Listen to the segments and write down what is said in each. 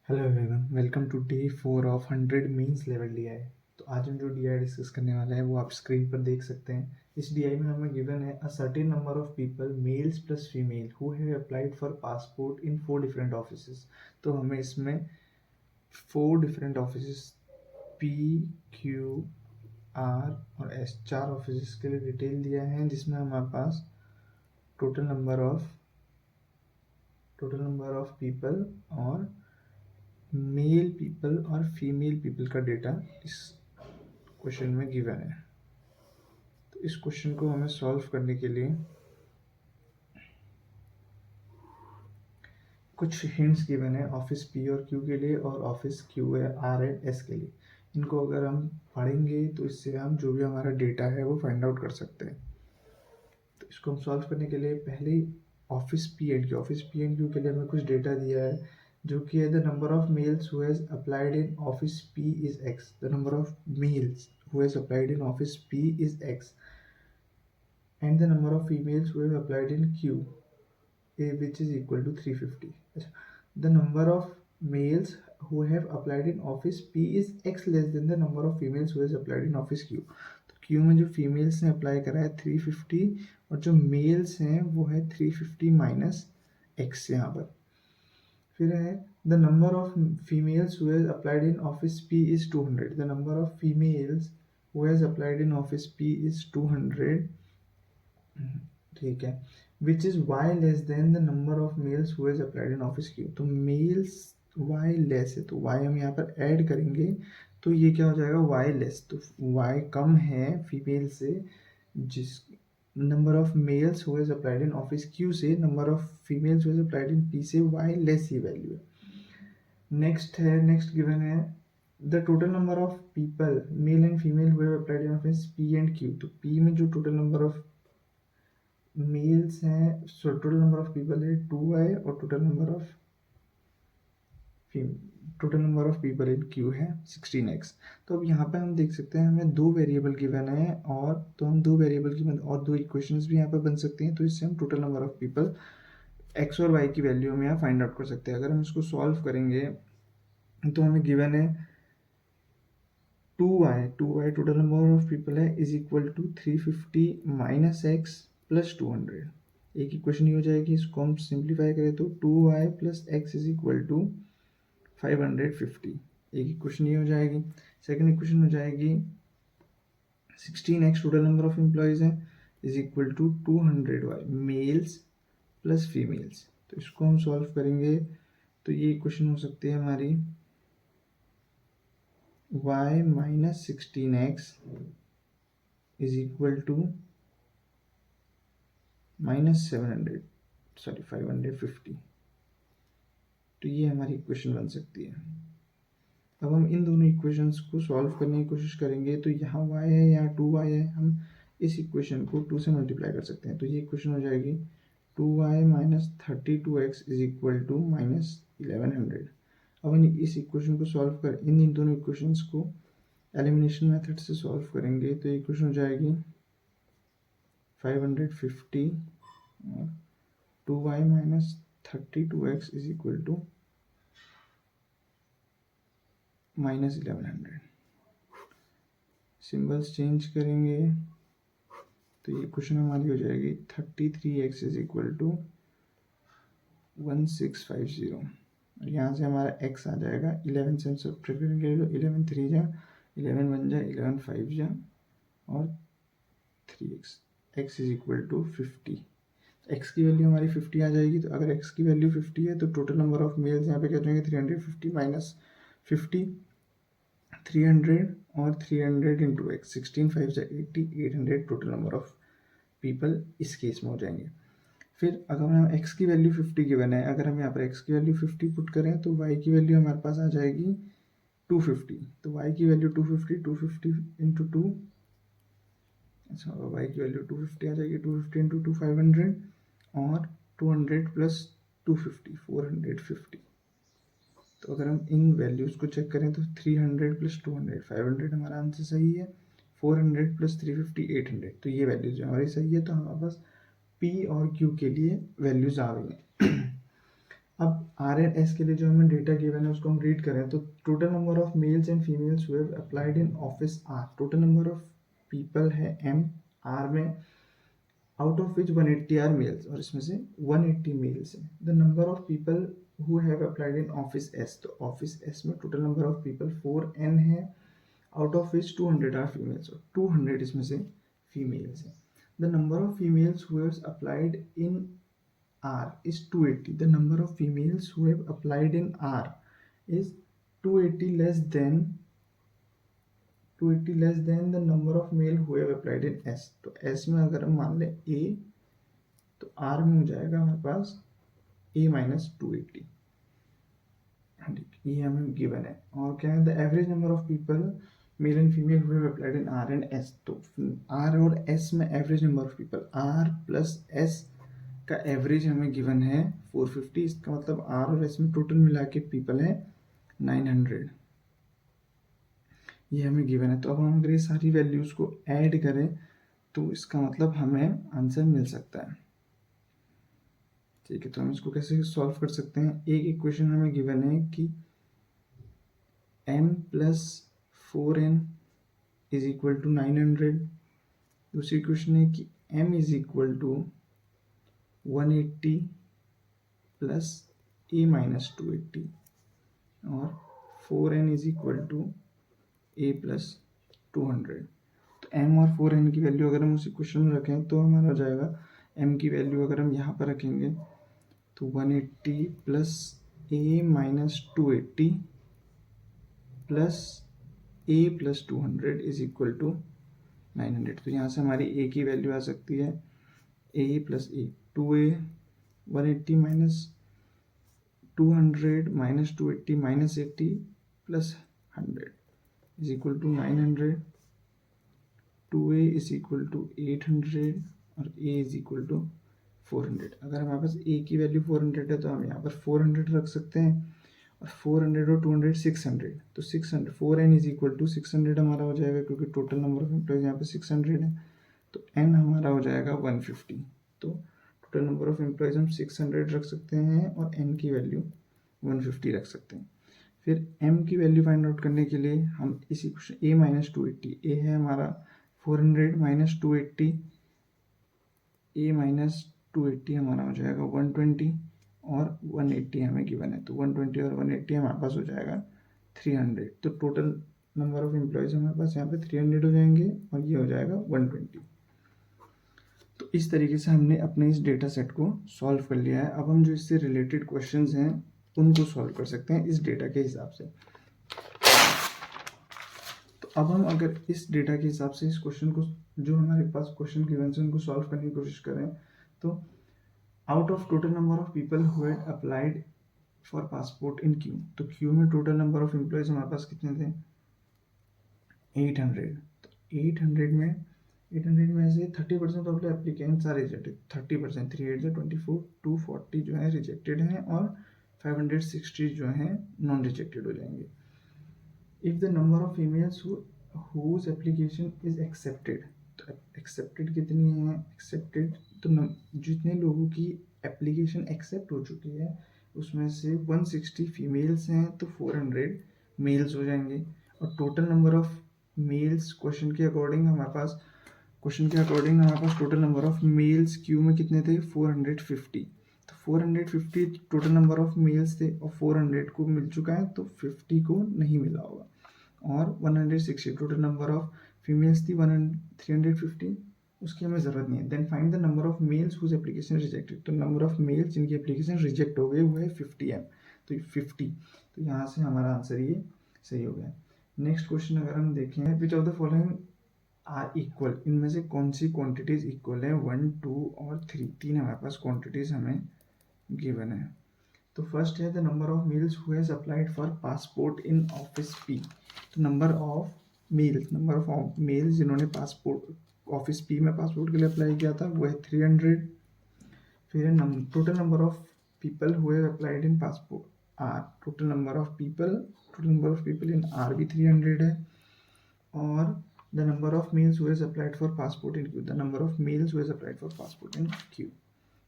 Hello everyone, welcome to day 4 of 100 means level DI. तो आज हम जो डीआई डिस्कस करने वाले हैं वो आप स्क्रीन पर देख सकते हैं। इस डीआई में हमें गिवन है a certain number of people males plus female who have applied for passport in 4 different offices. तो हमें इसमें 4 different offices P, Q, R और एस 4 ऑफिसेस के लिए डिटेल दिया है, जिसमें हमारे पास टोटल नंबर ऑफ पीपल और मेल पीपल और फीमेल पीपल का डेटा इस क्वेश्चन में गिवन है। तो इस क्वेश्चन को हमें सॉल्व करने के लिए कुछ हिंट्स गिवन है ऑफिस पी और क्यू के लिए और office Q R and S के लिए। इनको अगर हम पढ़ेंगे तो इससे हम जो भी हमारा डेटा है वो फाइंड आउट कर सकते हैं। तो इसको हम सॉल्व करने के लिए पहले ऑफिस पी एंड क्यू के लिए हमें कुछ डेटा दिया है, जो कि है the number of males who has applied in office P is x. The number of males who has applied in office P is x and the number of females who have applied in Q, which is equal to 350. The number of males who have applied in office P is X less than the number of females who has applied in office Q. तो Q में जो females ने apply करा है 350 और जो males हैं वो है 350 माइनस X यहाँ पर। फिर है the number of females who has applied in office P is 200. The number of females who has applied in office P is 200. ठीक है, which is y less than the number of males who has applied in office Q. तो males y less है तो Y हम यहाँ पर add करेंगे तो ये क्या हो जाएगा वाई लेस। तो वाई कम है फीमेल से, जिस number of males who has applied in office Q से number of females who has applied in P से वाई लेस ही वैल्यू है। नेक्स्ट गिवन है the total number of people male and female who have applied in office P and Q. तो P में जो total number of males हैं, so total number of people है 2i और total number of people in Q है 16x। तो अब यहाँ पे हम देख सकते हैं हमें दो वेरिएबल गिवन है और तो हम दो वेरिएबल की और दो इक्वेशंस भी यहाँ पे बन सकती हैं। तो इससे हम total number of people x और y की वैल्यू हम यहाँ फाइंड आउट कर सकते हैं। अगर हम इसको सॉल्व करेंगे तो हमें गिवन है 2y total number of people है is equal to 350 minus x plus 200। एक इक्वेशन ये हो जाएगी, इसको हम सिंप्लीफाई करें तो 2y plus x is equal to 550। एक इक्वेशन ये हो जाएगी। सेकंड इक्वेशन हो जाएगी 16x total number of employees है is equal to 200y males plus females. तो इसको हम सॉल्व करेंगे तो ये इक्वेशन हो सकती है हमारी y minus 16x is equal to minus 550। तो ये हमारी इक्वेशन बन सकती है। अब हम इन दोनों इक्वेशंस को सॉल्व करने की कोशिश करेंगे तो यहाँ y है, यहाँ 2y है, हम इस इक्वेशन को 2 से मल्टीप्लाई कर सकते हैं। तो ये इक्वेशन हो जाएगी 2y minus 32x is equal to minus 1100। अब इस इक्वेशन को सॉल्व कर इन दोनों इक्वेशंस को एलिमिनेशन मेथड से सॉल्व करेंगे तो इक्वेशन हो जाएगी 550 और 2y minus 32x is equal to minus 1100। Symbols change करेंगे तो ये क्वेश्चन हमारी हो जाएगी 33x इज इक्वल टू 1650 और यहाँ से हमारा x आ जाएगा 11 से हम सब्ट्रैक्ट करेंगे तो 11 3 जा 11 1 जा 11 5 जा और 3x x is equal to 50। x की वैल्यू हमारी 50 आ जाएगी। तो अगर x की वैल्यू 50 है तो टोटल नंबर ऑफ मेल्स यहाँ पे क्या जाएंगे 350 माइनस 50 300 और 300 इंटू एक्स 16 5 से 80 800 टोटल नंबर ऑफ पीपल इस केस में हो जाएंगे। फिर अगर हम x की वैल्यू 50 गिवन है, अगर हम यहाँ पर x की वैल्यू 50 पुट करें तो y की वैल्यू हमारे पास आ जाएगी 250। तो y की वैल्यू 250 इंटू 2, अच्छा y की वैल्यू 250 आ जाएगी 250 इंटू 2 500 और 200 प्लस 250 450। तो अगर हम इन वैल्यूज़ को चेक करें तो 300 प्लस 200 500 हमारा आंसर सही है, 400 प्लस 350 800। तो ये वैल्यूज हमारी सही है। तो हमारे पास P और Q के लिए वैल्यूज आ गई हैं। अब आर एंड एस के लिए जो हमें डेटा गिवन है उसको हम रीड करें तो total number of males and females who have applied in office R, total number of people है एम, आर में out of which 180 are males, और इसमें से 180 मेल्स है। The number of people who have applied in office S, तो office S में total number of people 4n है, out of which 200 are females, और 200 इसमें से फीमेल्स है। The number of females who have applied in R is 280. The number of females who have applied in R is 280 less than the number of male who have applied in S. तो S में अगर हम मान लें A, तो R में हो जाएगा हमारे पास A minus 280. ये हमें गिवन है। और क्या है, the average number of people male and female who have applied in R and S, तो R और S में average number of people R plus S का एवरेज हमें गिवन है 450, इसका मतलब आर और एस में टोटल मिला के पीपल है 900, ये हमें गिवन है। तो अब हम अगर ये सारी वैल्यूज को ऐड करें तो इसका मतलब हमें आंसर मिल सकता है। ठीक है, तो हम इसको कैसे सॉल्व कर सकते हैं। एक इक्वेशन हमें गिवन है कि m plus 4n is equal to 900, दूसरी इक्वेशन है कि m is equal to 180 plus a minus 280, और 4n is equal to a plus 200। तो m और 4n की वैल्यू अगर हम उसी क्वेश्चन में रखें तो हमारा हो जाएगा, m की वैल्यू अगर हम यहाँ पर रखेंगे तो 180 plus a minus 280 plus a plus 200 is equal to 900। तो यहाँ से हमारी a की वैल्यू आ सकती है a plus a, 2a 180 minus 200 minus 280 minus 80 plus 100 is equal to 900, 2a is equal to 800 और a इज इक्वल टू 400। अगर हमारे पास a की वैल्यू 400 है तो हम यहाँ पर 400 रख सकते हैं, और 400 और 200 600, तो 600 4n इज इक्वल टू 600 हमारा हो जाएगा, क्योंकि टोटल नंबर ऑफ एम्प्लॉयज यहाँ पे 600 है, तो n हमारा हो जाएगा 150। तो टोटल नंबर ऑफ एम्प्लॉयज हम 600 रख सकते हैं और n की वैल्यू 150 रख सकते हैं। फिर m की वैल्यू फाइंड आउट करने के लिए हम इसी क्वेश्चन a माइनस 280, a है हमारा 400 माइनस 280, a माइनस 280 हमारा हो जाएगा 120, और 180 हमें गिवन है, तो 120 और 180 हमारे पास हो जाएगा 300। तो टोटल नंबर ऑफ एम्प्लॉयज हमारे पास यहाँ पे 300 हो जाएंगे और ये हो जाएगा 120। तो इस तरीके से हमने अपने इस डेटा सेट को सॉल्व कर लिया है। अब हम जो इससे रिलेटेड क्वेश्चंस हैं उनको सॉल्व कर सकते हैं इस डेटा के हिसाब से। तो अब हम अगर इस डेटा के हिसाब से इस क्वेश्चन को, जो हमारे पास क्वेश्चन गिवन है, उनको सॉल्व करने की कोशिश करें तो out of total number of people who had applied for passport in Q, तो क्यू में टोटल नंबर ऑफ एम्प्लॉयज हमारे पास कितने थे 800। तो 800 में से 30% of the applicants are rejected, 30%, 3 8 24, 240 जो है रिजेक्टेड हैं और 560 जो हैं नॉन रिजेक्टेड हो जाएंगे। If the number of females whose application is accepted, तो एक्सेप्टेड कितनी है, एक्सेप्टेड तो जितने लोगों की एप्लीकेशन एक्सेप्ट हो चुकी है उसमें से 160 फीमेल्स हैं तो 400 मेल्स हो जाएंगे। और total number of males question के अकॉर्डिंग हमारे पास total number of males Q में कितने थे 450, तो 450 टोटल नंबर ऑफ मेल्स थे और 400 को मिल चुका है तो 50 को नहीं मिला होगा। और 160 टोटल नंबर ऑफ फीमेल्स थी 350, उसकी हमें ज़रूरत नहीं है। Then find the number of males whose application rejected, तो नंबर ऑफ मेल्स जिनकी एप्लीकेशन रिजेक्ट हो गई वो है 50 तो 50, तो यहाँ से हमारा आंसर ये सही हो गया। नेक्स्ट क्वेश्चन अगर हम देखें, which of the following are equal, इनमें से कौन सी क्वांटिटीज इक्वल है 1 2 और 3, तीन हमारे पास क्वांटिटीज हमें गिवन है। तो फर्स्ट है the number of males who has applied for passport in office P, तो नंबर ऑफ मेल्स जिन्होंने पासपोर्ट ऑफिस पी में पासपोर्ट के लिए अप्लाई किया था वो है 300। फिर total number of people who have applied in passport R, total number of people in R भी 300 है। और the number of males who has applied for passport in Q, the number of males who has applied for passport in Q,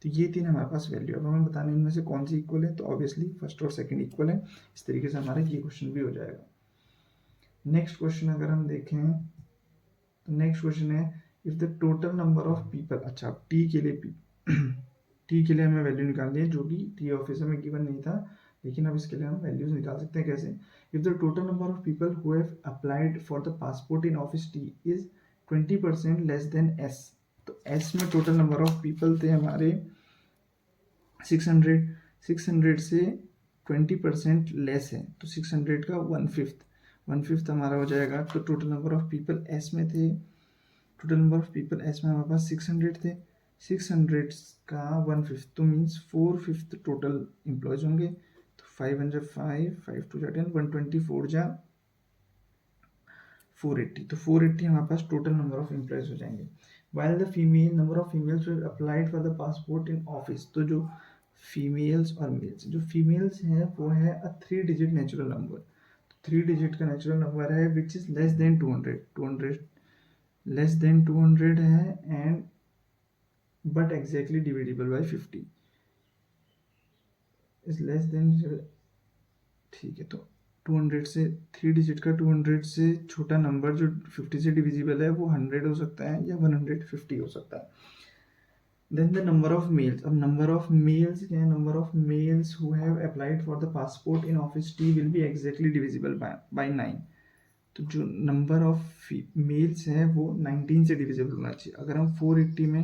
तो ये तीन हमारे पास value. अब हमें बताना इनमें से कौन सी इक्वल है, तो ऑब्वियसली फर्स्ट और सेकंड इक्वल है। इस तरीके से हमारा ये क्वेश्चन भी हो जाएगा। नेक्स्ट क्वेश्चन अगर हम देखें तो नेक्स्ट क्वेश्चन है if the total number of people, अच्छा टी के लिए टी के लिए हमें वैल्यू निकालनी है, जो कि टी ऑफिस में गिवन नहीं था, लेकिन अब इसके लिए हम वैल्यूज निकाल सकते हैं। कैसे? If the total number of people who have applied for the passport in office T is 20% less than S. तो एस में टोटल नंबर ऑफ पीपल थे हमारे 600, 600 से 20% लेस है तो 600 का 1/5 हमारा हो जाएगा। तो total number of people S में थे, total number of people S में हमारे पास 600 थे, 600 का 1/5 तो मीन्स 4/5 टोटल एम्प्लॉयज होंगे। तो 5 5 5 2 10 124 जा 480, तो 480 हमारे पास टोटल नंबर ऑफ एम्प्लॉयज हो जाएंगे। While the female number of females who applied for the passport in office, तो जो फीमेल्स और मेल्स, जो फीमेल्स हैं वो है अ 3 डिजिट नेचुरल नंबर। 3 डिजिट का नेचुरल नंबर है which is less than 200 less than 200 है and but exactly divisible bye 50 is less than, ठीक है। तो 200 से 3 डिजिट का 200 से छोटा नंबर जो 50 से डिविजिबल है वो 100 हो सकता है या 150 हो सकता है। Then the number of males, अब नंबर ऑफ मेल्स क्या है, number of males who have applied for the passport in office T will be exactly divisible by 9। तो जो नंबर ऑफ मेल्स है वो 19 से डिविजिबल होना चाहिए। अगर हम 480 में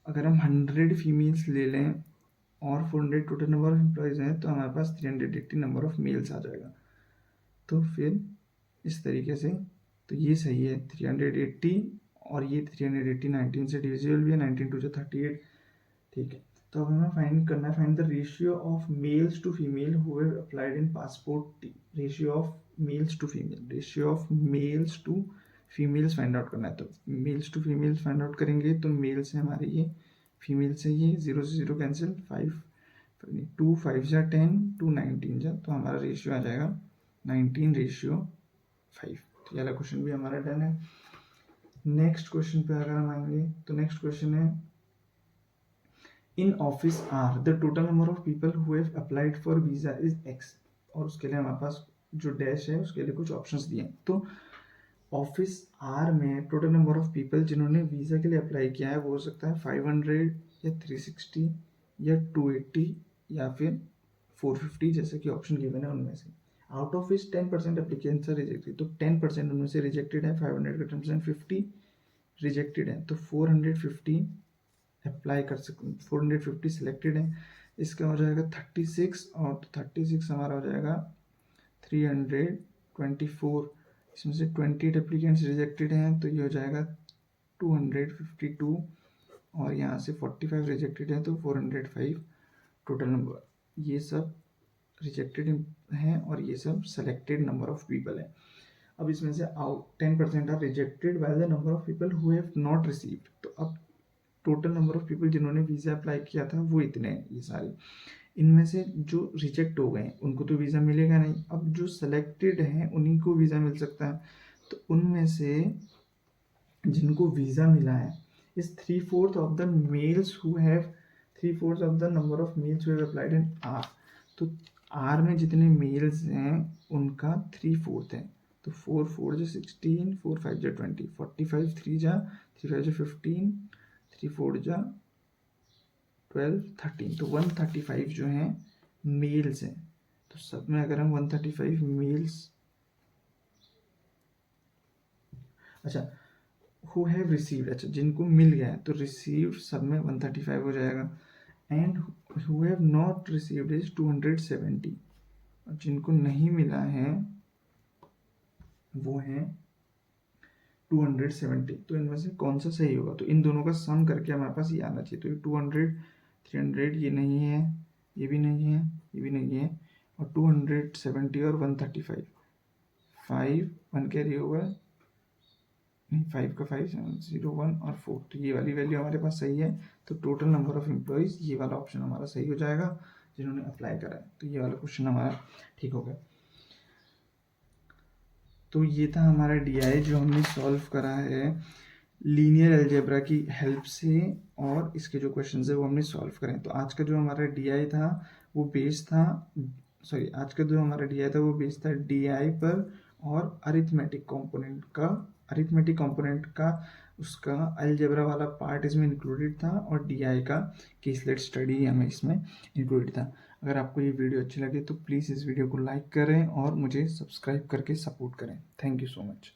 अगर हम 100 फीमेल्स ले लें और 400 टोटल नंबर ऑफ एम्प्लॉयज़ हैं तो हमारे पास 380 नंबर ऑफ मेल्स आ जाएगा। तो फिर इस तरीके से तो ये सही है 380 और ये 380 19 से डिविजिबल भी है, 19 2 38, ठीक है। तो अब हमें फाइंड करना है find the ratio of males to female who have applied in passport T, ratio of males to female, ratio of males to females find out करना है। तो males to females find out करेंगे तो mails है हमारे ये, female से ये 0 से 0 कैंसिल, 2 5 जा 10 2 19 जा, तो हमारा रेशियो आ जाएगा 19:5। तो ये वाला क्वेश्चन भी हमारा डन है। नेक्स्ट क्वेश्चन पे अगर हम आएंगे तो नेक्स्ट क्वेश्चन है in office are the total number of people who have applied for visa is X, और उसके लिए हमारे पास जो डैश है उसके लिए कुछ ऑप्शंस दिए हैं। तो ऑफिस आर में टोटल नंबर ऑफ पीपल जिन्होंने वीज़ा के लिए अप्लाई किया है वो हो सकता है 500 या 360 या 280 या फिर 450 जैसे कि ऑप्शन गिवन है उनमें से। आउट ऑफ इस 10% एप्लीकेंट्स आर रिजेक्टेड, तो 10% उनमें से रिजेक्टेड है, 500 का टर्म्स एंड 50 रिजेक्टेड है, तो 450 अप्लाई कर सकते, 450 सिलेक्टेड है। इसका हो जाएगा 36 और 36 हमारा हो जाएगा 324, इसमें से 28 एप्लीकेंट्स रिजेक्टेड हैं तो ये हो जाएगा 252 और यहाँ से 45 रिजेक्टेड हैं तो 405 टोटल नंबर। ये सब रिजेक्टेड हैं और ये सब सेलेक्टेड नंबर ऑफ पीपल है। अब इसमें से 10% are rejected by the number of people who have not received, तो अब टोटल नंबर ऑफ पीपल जिन्होंने वीज़ा अप्लाई किया था वो इतने हैं ये सारे। इनमें से जो रिजेक्ट हो गए उनको तो वीज़ा मिलेगा नहीं, अब जो सेलेक्टेड हैं उन्हीं को वीज़ा मिल सकता है। तो उनमें से जिनको वीज़ा मिला है इस 3/4 of the mails who have 3/4 of the number of males who have applied in are, तो आर में जितने मेल्स हैं उनका 3/4 है, तो 4 4 जो 16 4 5 जो 20 45 3 जा 3 5 जो 15 3 4 जा 12 13, तो 135 जो हैं मेल्स हैं। तो सब में अगर हम 135 मेल्स, अच्छा हु हैव रिसीव्ड, अच्छा जिनको मिल गया है तो रिसीव्ड सब में 135 हो जाएगा, and who have not received is 270, और जिनको नहीं मिला है वो है 270। तो इनमें से कौन सा सही होगा, तो इन दोनों का सम करके हमारे पास ये आना चाहिए। तो 200 300 ये नहीं है, ये भी नहीं है, ये भी नहीं है, और 270 और 135 5 1 कैरी होगा नहीं, 5 का 5 0 1 और 4, तो ये वाली वैल्यू हमारे पास सही है। तो टोटल नंबर ऑफ एम्प्लॉयज़ ये वाला ऑप्शन हमारा सही हो जाएगा जिन्होंने अप्लाई करा है। तो ये वाला क्वेश्चन हमारा ठीक हो गया। तो ये था हमारा DI जो हमने सॉल्व करा है लीनियर अलजेब्रा की हेल्प से और इसके जो क्वेश्चन है वो हमने सॉल्व करें। तो आज का जो हमारा डीआई था वो बेस था, सॉरी आज का जो हमारा डीआई था वो बेस था डीआई पर और अरिथमेटिक कंपोनेंट का उसका अलजेब्रा वाला पार्ट इसमें इंक्लूडेड था और डीआई का केसलेट स्टडी हमें इसमें इंक्लूडेड था। अगर आपको ये वीडियो अच्छी लगे तो प्लीज़ इस वीडियो को लाइक करें और मुझे सब्सक्राइब करके सपोर्ट करें। Thank you so much.